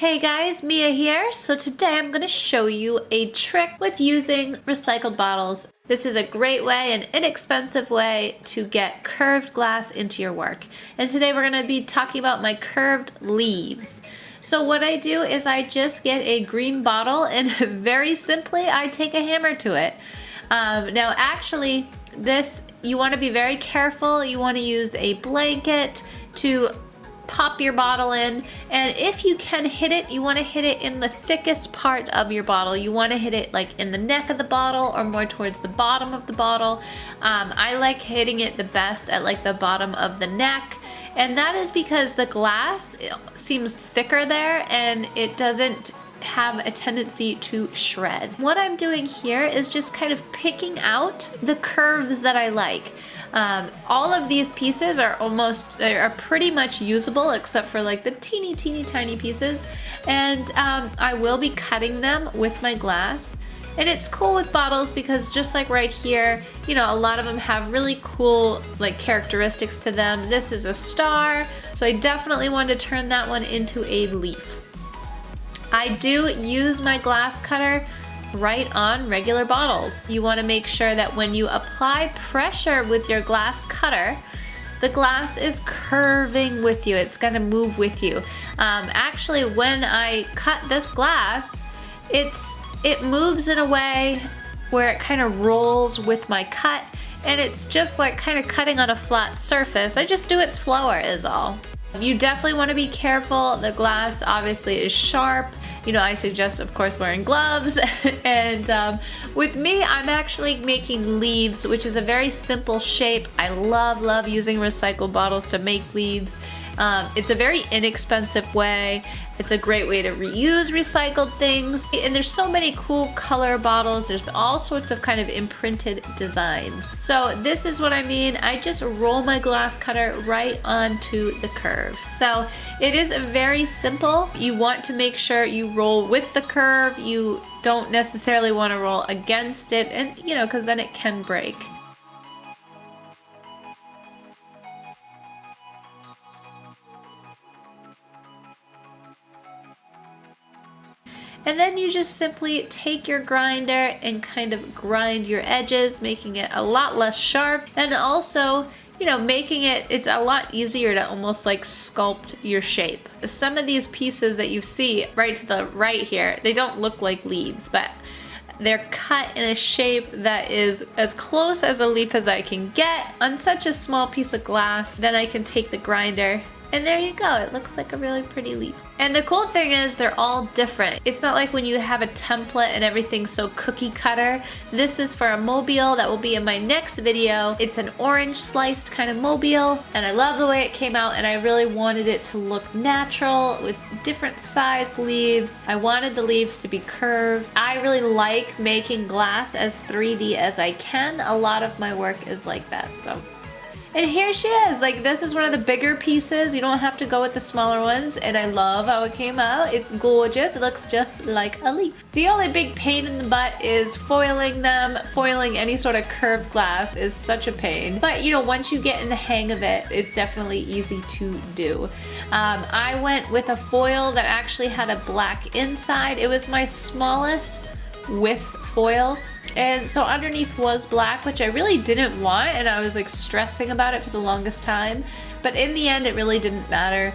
Hey guys, Mia here. So today I'm going to show you a trick with using recycled bottles. This is a great way, an inexpensive way to get curved glass into your work. And today we're going to be talking about my curved leaves. So what I do is I just get a green bottle and very simply I take a hammer to it. Now actually this, you want to be very careful. You want to use a blanket to pop your bottle in, and if you can hit it, you want to hit it in the thickest part of your bottle. You want to hit it like in the neck of the bottle or more towards the bottom of the bottle. I like hitting it the best at like the bottom of the neck, and that is because the glass seems thicker there and it doesn't have a tendency to shred. What I'm doing here is just kind of picking out the curves that I like. All of these pieces are pretty much usable except for like the teeny tiny pieces, and I will be cutting them with my glass. And it's cool with bottles because just like right here, you know, a lot of them have really cool like characteristics to them. This is a star, so I definitely want to turn that one into a leaf. I do use my glass cutter right on regular bottles. You want to make sure that when you apply pressure with your glass cutter, the glass is curving with you. It's going to move with you. Actually, when I cut this glass, it moves in a way where it kind of rolls with my cut, and it's just like kind of cutting on a flat surface. I just do it slower is all. You definitely want to be careful. The glass obviously is sharp. You know, I suggest, of course, wearing gloves. And with me, I'm actually making leaves, which is a very simple shape. I love using recycled bottles to make leaves. It's a very inexpensive way. It's a great way to reuse recycled things. And there's so many cool color bottles. There's all sorts of kind of imprinted designs. So this is what I mean. I just roll my glass cutter right onto the curve. So it is very simple. You want to make sure you roll with the curve. You don't necessarily want to roll against it, and you know, because then it can break. And then you just simply take your grinder and kind of grind your edges, making it a lot less sharp, and also, you know, making it's a lot easier to almost like sculpt your shape. Some of these pieces that you see right to the right here, they don't look like leaves, but they're cut in a shape that is as close as a leaf as I can get on such a small piece of glass. Then I can take the grinder, and there you go. It looks like a really pretty leaf. And the cool thing is they're all different. It's not like when you have a template and everything's so cookie cutter. This is for a mobile that will be in my next video. It's an orange sliced kind of mobile, and I love the way it came out, and I really wanted it to look natural with different sized leaves. I wanted the leaves to be curved. I really like making glass as 3D as I can. A lot of my work is like that, so. And here she is. Like, this is one of the bigger pieces. You don't have to go with the smaller ones, and I love how it came out. It's gorgeous. It looks just like a leaf. The only big pain in the butt is foiling them. Foiling any sort of curved glass is such a pain. But you know, once you get in the hang of it, it's definitely easy to do. I went with a foil that actually had a black inside. It was my smallest width foil. And so underneath was black, which I really didn't want, and I was like stressing about it for the longest time. But in the end, it really didn't matter.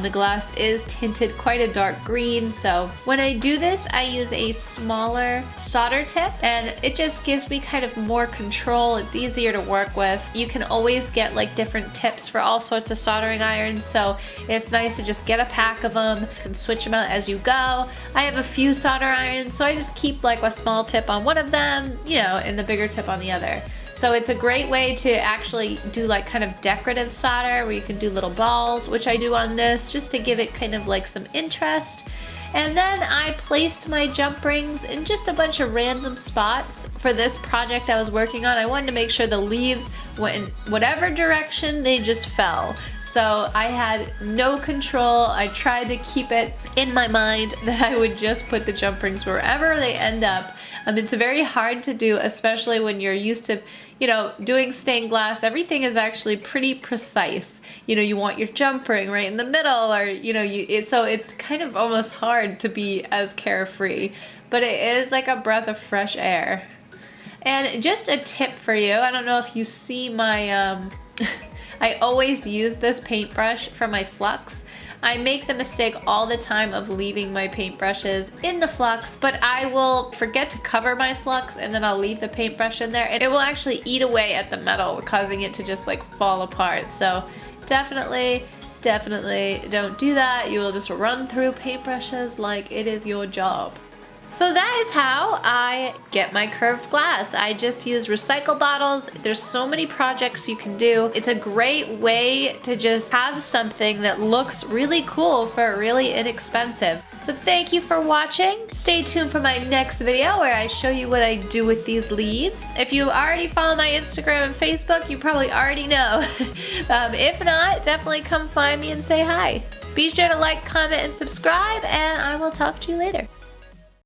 The glass is tinted quite a dark green, so when I do this, I use a smaller solder tip, and it just gives me kind of more control. It's easier to work with. You can always get like different tips for all sorts of soldering irons, so it's nice to just get a pack of them. You can switch them out as you go. I have a few solder irons, so I just keep like a small tip on one of them, you know, and the bigger tip on the other. So it's a great way to actually do like kind of decorative solder where you can do little balls, which I do on this just to give it kind of like some interest. And then I placed my jump rings in just a bunch of random spots for this project I was working on. I wanted to make sure the leaves went in whatever direction they just fell. So I had no control. I tried to keep it in my mind that I would just put the jump rings wherever they end up. It's very hard to do, especially when you're used to, doing stained glass. Everything is actually pretty precise. You want your jump ring right in the middle, or, so it's kind of almost hard to be as carefree, but it is like a breath of fresh air. And just a tip for you, I don't know if you see my, I always use this paintbrush for my flux. I make the mistake all the time of leaving my paintbrushes in the flux, but I will forget to cover my flux and then I'll leave the paintbrush in there and it will actually eat away at the metal, causing it to just like fall apart. So definitely don't do that. You will just run through paintbrushes like it is your job. So that is how I get my curved glass. I just use recycle bottles. There's so many projects you can do. It's a great way to just have something that looks really cool for really inexpensive. So thank you for watching. Stay tuned for my next video where I show you what I do with these leaves. If you already follow my Instagram and Facebook, you probably already know. If not, definitely come find me and say hi. Be sure to like, comment, and subscribe, and I will talk to you later.